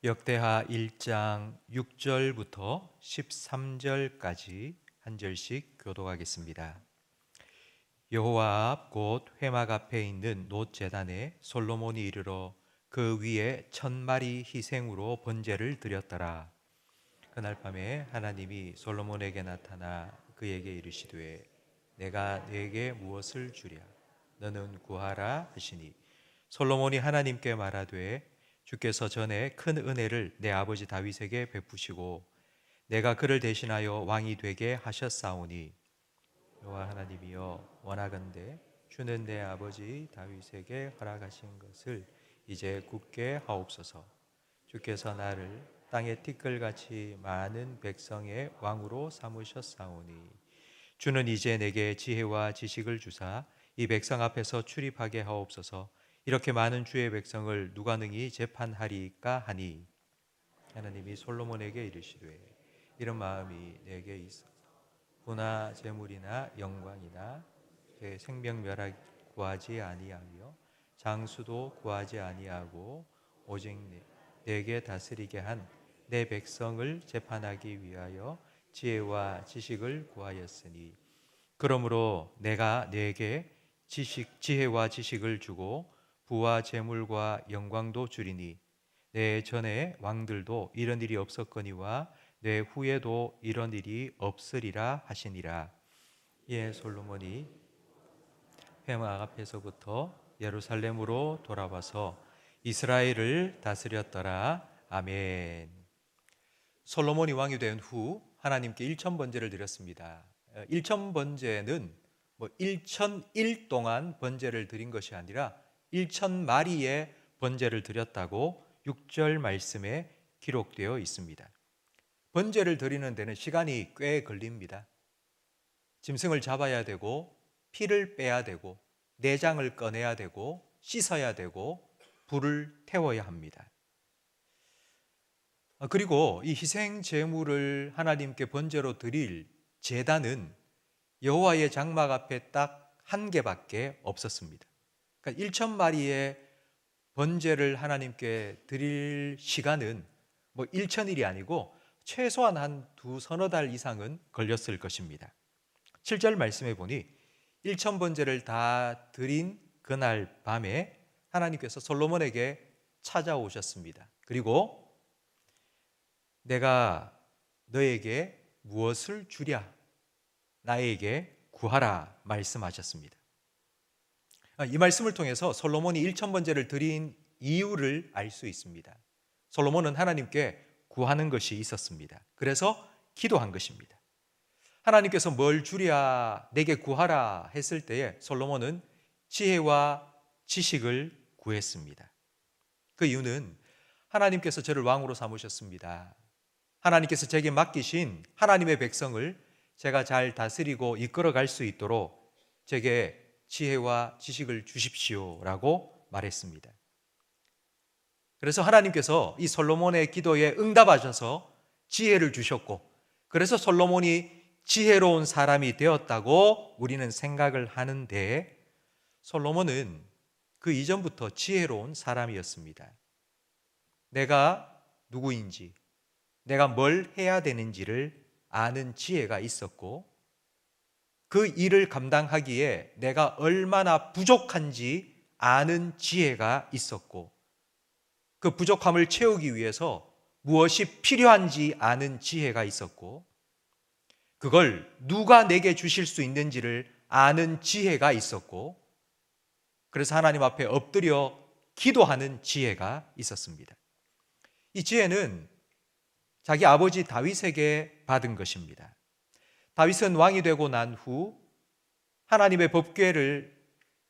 역대하 1장 6절부터 13절까지 한 절씩 교독하겠습니다. 여호와 앞 곧 회막 앞에 있는 놋 제단에 솔로몬이 이르러 그 위에 1000마리 희생으로 번제를 드렸더라. 그날 밤에 하나님이 솔로몬에게 나타나 그에게 이르시되 내가 네게 무엇을 주랴 너는 구하라 하시니 솔로몬이 하나님께 말하되 주께서 전에 큰 은혜를 내 아버지 다윗에게 베푸시고 내가 그를 대신하여 왕이 되게 하셨사오니 여호와 하나님이여 원하건대 주는 내 아버지 다윗에게 허락하신 것을 이제 굳게 하옵소서. 주께서 나를 땅의 티끌같이 많은 백성의 왕으로 삼으셨사오니 주는 이제 내게 지혜와 지식을 주사 이 백성 앞에서 출입하게 하옵소서. 이렇게 많은 주의 백성을 누가 능히 재판하리까 하니 하나님이 솔로몬에게 이르시되 이런 마음이 내게 있어서 부나 재물이나 영광이나 제 생명멸하 구하지 아니하며 장수도 구하지 아니하고 오직 내게 다스리게 한 내 백성을 재판하기 위하여 지혜와 지식을 구하였으니 그러므로 내가 네게 지혜와 지식을 주고 부와 재물과 영광도 주리니 내 전에 왕들도 이런 일이 없었거니와 내 후에도 이런 일이 없으리라 하시니라. 예, 솔로몬이 회막 앞에서부터 예루살렘으로 돌아와서 이스라엘을 다스렸더라. 아멘. 솔로몬이 왕이 된 후 하나님께 일천번제를 드렸습니다. 일천번제는 1001 동안 번제를 드린 것이 아니라 1000마리의 번제를 드렸다고 6절 말씀에 기록되어 있습니다. 번제를 드리는 데는 시간이 꽤 걸립니다. 짐승을 잡아야 되고 피를 빼야 되고 내장을 꺼내야 되고 씻어야 되고 불을 태워야 합니다. 그리고 이 희생 제물을 하나님께 번제로 드릴 제단은 여호와의 장막 앞에 딱 한 개밖에 없었습니다. 그러니까 1000마리의 번제를 하나님께 드릴 시간은 1000일이 아니고 최소한 한 서너 달 이상은 걸렸을 것입니다. 7절 말씀해 보니 1000번제를 다 드린 그날 밤에 하나님께서 솔로몬에게 찾아오셨습니다. 그리고 내가 너에게 무엇을 주랴 나에게 구하라 말씀하셨습니다. 이 말씀을 통해서 솔로몬이 1000번제를 드린 이유를 알 수 있습니다. 솔로몬은 하나님께 구하는 것이 있었습니다. 그래서 기도한 것입니다. 하나님께서 뭘 주랴 내게 구하라 했을 때에 솔로몬은 지혜와 지식을 구했습니다. 그 이유는 하나님께서 저를 왕으로 삼으셨습니다. 하나님께서 제게 맡기신 하나님의 백성을 제가 잘 다스리고 이끌어갈 수 있도록 제게 지혜와 지식을 주십시오라고 말했습니다. 그래서 하나님께서 이 솔로몬의 기도에 응답하셔서 지혜를 주셨고, 그래서 솔로몬이 지혜로운 사람이 되었다고 우리는 생각을 하는데, 솔로몬은 그 이전부터 지혜로운 사람이었습니다. 내가 누구인지, 내가 뭘 해야 되는지를 아는 지혜가 있었고, 그 일을 감당하기에 내가 얼마나 부족한지 아는 지혜가 있었고, 그 부족함을 채우기 위해서 무엇이 필요한지 아는 지혜가 있었고, 그걸 누가 내게 주실 수 있는지를 아는 지혜가 있었고, 그래서 하나님 앞에 엎드려 기도하는 지혜가 있었습니다. 이 지혜는 자기 아버지 다윗에게 받은 것입니다. 다윗은 왕이 되고 난 후 하나님의 법궤를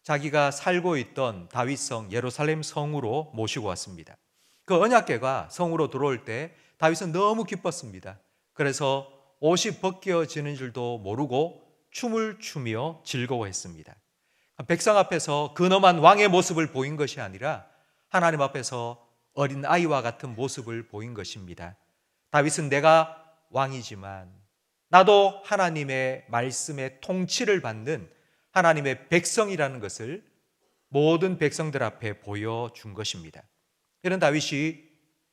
자기가 살고 있던 다윗성 예루살렘 성으로 모시고 왔습니다. 그 언약궤가 성으로 들어올 때 다윗은 너무 기뻤습니다. 그래서 옷이 벗겨지는 줄도 모르고 춤을 추며 즐거워했습니다. 백성 앞에서 근엄한 왕의 모습을 보인 것이 아니라 하나님 앞에서 어린 아이와 같은 모습을 보인 것입니다. 다윗은 내가 왕이지만 나도 하나님의 말씀의 통치를 받는 하나님의 백성이라는 것을 모든 백성들 앞에 보여준 것입니다. 이런 다윗이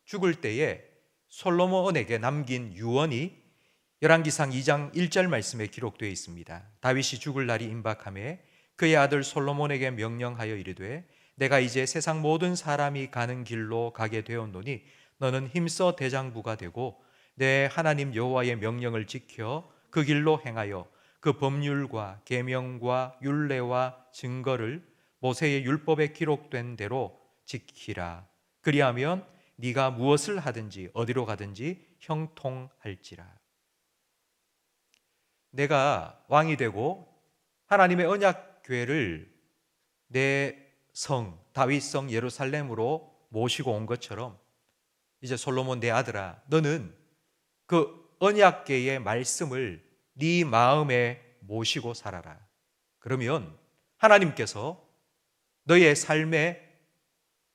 죽을 때에 솔로몬에게 남긴 유언이 열왕기상 2장 1절 말씀에 기록되어 있습니다. 다윗이 죽을 날이 임박하매 그의 아들 솔로몬에게 명령하여 이르되 내가 이제 세상 모든 사람이 가는 길로 가게 되었노니 너는 힘써 대장부가 되고 내 하나님 여호와의 명령을 지켜 그 길로 행하여 그 법률과 계명과 율례와 증거를 모세의 율법에 기록된 대로 지키라. 그리하면 네가 무엇을 하든지 어디로 가든지 형통할지라. 내가 왕이 되고 하나님의 언약 교회를 내 성 다윗성 예루살렘으로 모시고 온 것처럼 이제 솔로몬 내 아들아, 너는 그 언약궤의 말씀을 네 마음에 모시고 살아라. 그러면 하나님께서 너의 삶에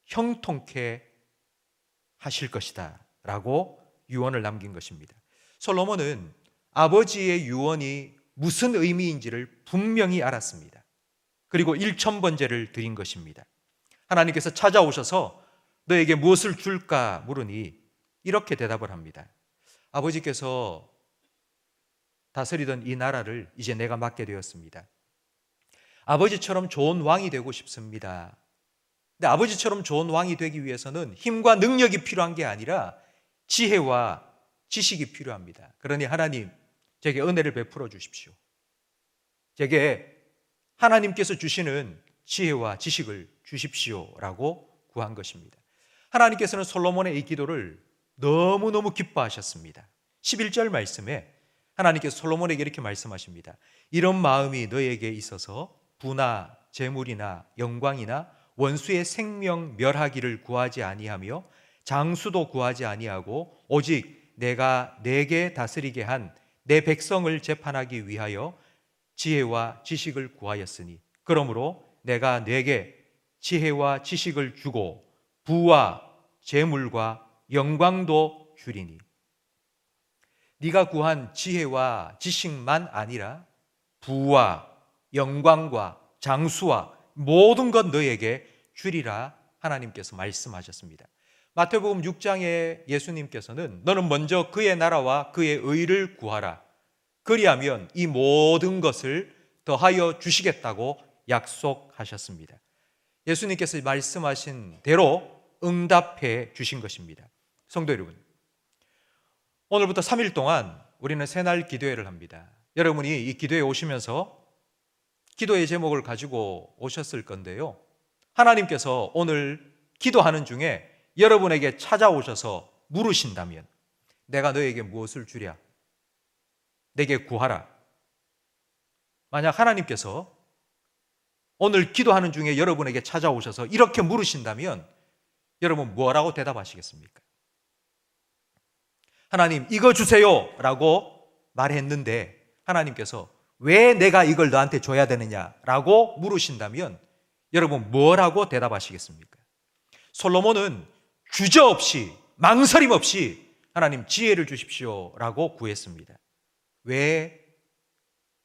형통케 하실 것이다 라고 유언을 남긴 것입니다. 솔로몬은 아버지의 유언이 무슨 의미인지를 분명히 알았습니다. 그리고 1000번제를 드린 것입니다. 하나님께서 찾아오셔서 너에게 무엇을 줄까 물으니 이렇게 대답을 합니다. 아버지께서 다스리던 이 나라를 이제 내가 맡게 되었습니다. 아버지처럼 좋은 왕이 되고 싶습니다. 근데 아버지처럼 좋은 왕이 되기 위해서는 힘과 능력이 필요한 게 아니라 지혜와 지식이 필요합니다. 그러니 하나님, 제게 은혜를 베풀어 주십시오. 제게 하나님께서 주시는 지혜와 지식을 주십시오라고 구한 것입니다. 하나님께서는 솔로몬의 이 기도를 너무너무 기뻐하셨습니다. 11절 말씀에 하나님께서 솔로몬에게 이렇게 말씀하십니다. 이런 마음이 너에게 있어서 부나 재물이나 영광이나 원수의 생명 멸하기를 구하지 아니하며 장수도 구하지 아니하고 오직 내가 내게 다스리게 한 내 백성을 재판하기 위하여 지혜와 지식을 구하였으니 그러므로 내가 내게 지혜와 지식을 주고 부와 재물과 영광도 주리니. 네가 구한 지혜와 지식만 아니라 부와 영광과 장수와 모든 것 너에게 주리라 하나님께서 말씀하셨습니다. 마태복음 6장에 예수님께서는 너는 먼저 그의 나라와 그의 의를 구하라. 그리하면 이 모든 것을 더하여 주시겠다고 약속하셨습니다. 예수님께서 말씀하신 대로 응답해 주신 것입니다. 성도 여러분, 오늘부터 3일 동안 우리는 새날 기도회를 합니다. 여러분이 이 기도회에 오시면서 기도의 제목을 가지고 오셨을 건데요, 하나님께서 오늘 기도하는 중에 여러분에게 찾아오셔서 물으신다면 내가 너에게 무엇을 주랴? 내게 구하라. 만약 하나님께서 오늘 기도하는 중에 여러분에게 찾아오셔서 이렇게 물으신다면 여러분 뭐라고 대답하시겠습니까? 하나님 이거 주세요 라고 말했는데 하나님께서 왜 내가 이걸 너한테 줘야 되느냐라고 물으신다면 여러분 뭐라고 대답하시겠습니까? 솔로몬은 주저없이 망설임 없이 하나님 지혜를 주십시오 라고 구했습니다. 왜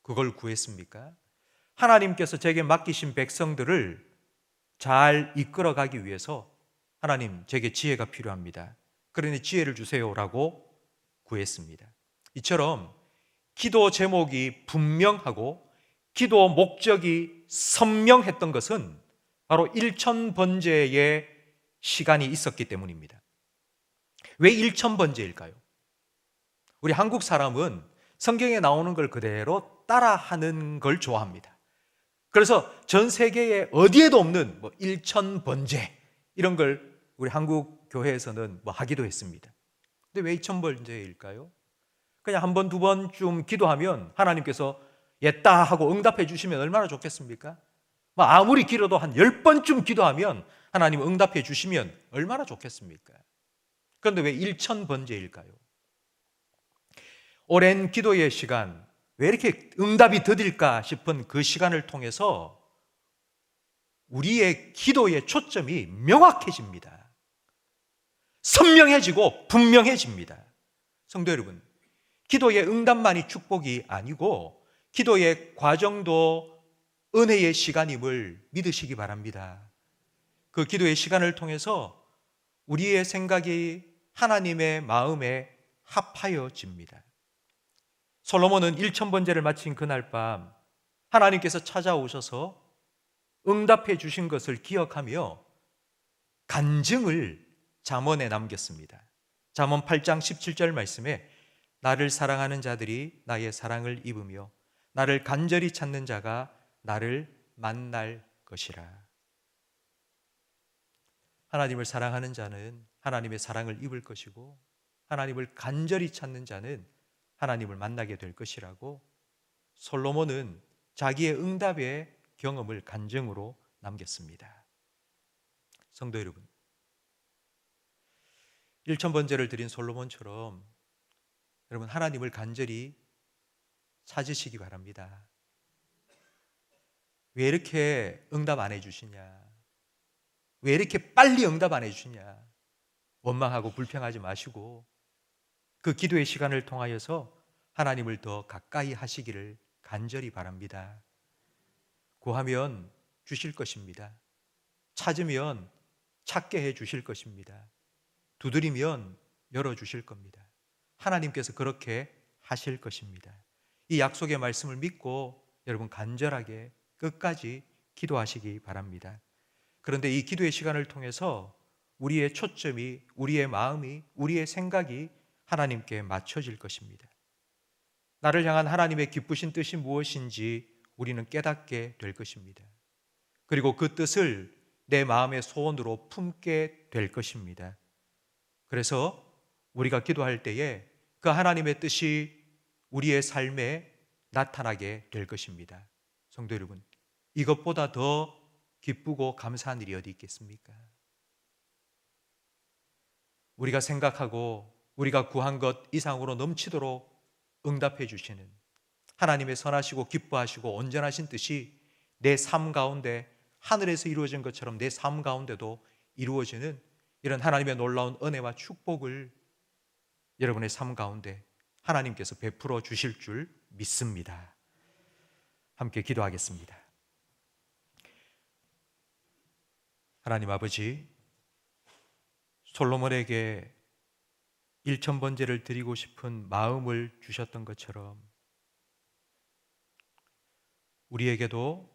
그걸 구했습니까? 하나님께서 제게 맡기신 백성들을 잘 이끌어가기 위해서 하나님 제게 지혜가 필요합니다. 그러니 지혜를 주세요 라고 구했습니다. 이처럼 기도 제목이 분명하고 기도 목적이 선명했던 것은 바로 1000번제의 시간이 있었기 때문입니다. 왜 1000번제일까요? 우리 한국 사람은 성경에 나오는 걸 그대로 따라하는 걸 좋아합니다. 그래서 전 세계에 어디에도 없는 1000번제 이런 걸 우리 한국 교회에서는 하기도 했습니다. 근데 왜 1000번제일까요? 그냥 한 번, 두 번쯤 기도하면 하나님께서 옛다 하고 응답해 주시면 얼마나 좋겠습니까? 아무리 길어도 한 10번쯤 기도하면 하나님 응답해 주시면 얼마나 좋겠습니까? 그런데 왜 1000번제일까요? 오랜 기도의 시간, 왜 이렇게 응답이 더딜까 싶은 그 시간을 통해서 우리의 기도의 초점이 명확해집니다. 선명해지고 분명해집니다. 성도 여러분, 기도의 응답만이 축복이 아니고 기도의 과정도 은혜의 시간임을 믿으시기 바랍니다. 그 기도의 시간을 통해서 우리의 생각이 하나님의 마음에 합하여집니다. 솔로몬은 1000번제를 마친 그날 밤 하나님께서 찾아오셔서 응답해 주신 것을 기억하며 간증을 잠언에 남겼습니다. 잠언 8장 17절 말씀에 나를 사랑하는 자들이 나의 사랑을 입으며 나를 간절히 찾는 자가 나를 만날 것이라. 하나님을 사랑하는 자는 하나님의 사랑을 입을 것이고 하나님을 간절히 찾는 자는 하나님을 만나게 될 것이라고 솔로몬은 자기의 응답의 경험을 간증으로 남겼습니다. 성도 여러분, 1000번제를 드린 솔로몬처럼 여러분 하나님을 간절히 찾으시기 바랍니다. 왜 이렇게 응답 안 해주시냐? 왜 이렇게 빨리 응답 안 해주시냐? 원망하고 불평하지 마시고 그 기도의 시간을 통하여서 하나님을 더 가까이 하시기를 간절히 바랍니다. 구하면 주실 것입니다. 찾으면 찾게 해 주실 것입니다. 두드리면 열어주실 겁니다. 하나님께서 그렇게 하실 것입니다. 이 약속의 말씀을 믿고 여러분 간절하게 끝까지 기도하시기 바랍니다. 그런데 이 기도의 시간을 통해서 우리의 초점이, 우리의 마음이, 우리의 생각이 하나님께 맞춰질 것입니다. 나를 향한 하나님의 기쁘신 뜻이 무엇인지 우리는 깨닫게 될 것입니다. 그리고 그 뜻을 내 마음의 소원으로 품게 될 것입니다. 그래서 우리가 기도할 때에 그 하나님의 뜻이 우리의 삶에 나타나게 될 것입니다. 성도 여러분, 이것보다 더 기쁘고 감사한 일이 어디 있겠습니까? 우리가 생각하고 우리가 구한 것 이상으로 넘치도록 응답해 주시는 하나님의 선하시고 기뻐하시고 온전하신 뜻이 내 삶 가운데 하늘에서 이루어진 것처럼 내 삶 가운데도 이루어지는 이런 하나님의 놀라운 은혜와 축복을 여러분의 삶 가운데 하나님께서 베풀어 주실 줄 믿습니다. 함께 기도하겠습니다. 하나님 아버지, 솔로몬에게 1000번제를 드리고 싶은 마음을 주셨던 것처럼 우리에게도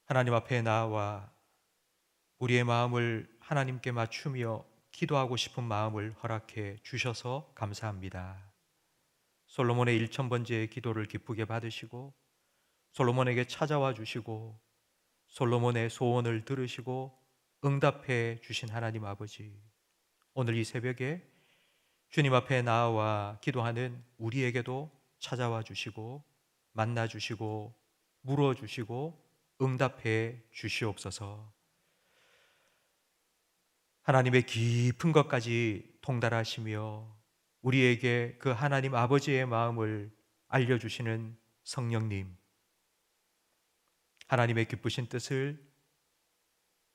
하나님 앞에 나와 우리의 마음을 하나님께 맞추며 기도하고 싶은 마음을 허락해 주셔서 감사합니다. 솔로몬의 1000번제의 기도를 기쁘게 받으시고 솔로몬에게 찾아와 주시고 솔로몬의 소원을 들으시고 응답해 주신 하나님 아버지, 오늘 이 새벽에 주님 앞에 나와 기도하는 우리에게도 찾아와 주시고 만나 주시고 물어 주시고 응답해 주시옵소서. 하나님의 깊은 것까지 통달하시며 우리에게 그 하나님 아버지의 마음을 알려주시는 성령님, 하나님의 기쁘신 뜻을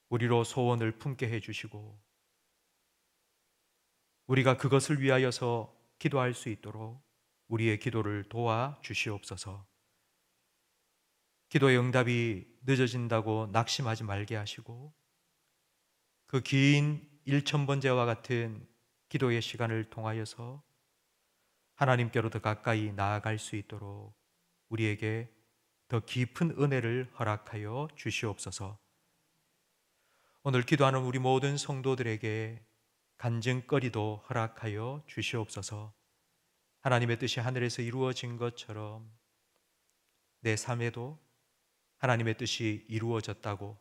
우리로 소원을 품게 해주시고 우리가 그것을 위하여서 기도할 수 있도록 우리의 기도를 도와 주시옵소서. 기도의 응답이 늦어진다고 낙심하지 말게 하시고 그 긴 1000번제와 같은 기도의 시간을 통하여서 하나님께로 더 가까이 나아갈 수 있도록 우리에게 더 깊은 은혜를 허락하여 주시옵소서. 오늘 기도하는 우리 모든 성도들에게 간증거리도 허락하여 주시옵소서. 하나님의 뜻이 하늘에서 이루어진 것처럼 내 삶에도 하나님의 뜻이 이루어졌다고,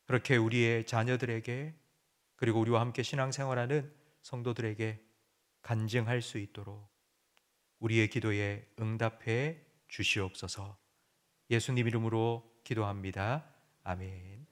그렇게 우리의 자녀들에게 그리고 우리와 함께 신앙생활하는 성도들에게 간증할 수 있도록 우리의 기도에 응답해 주시옵소서. 예수님 이름으로 기도합니다. 아멘.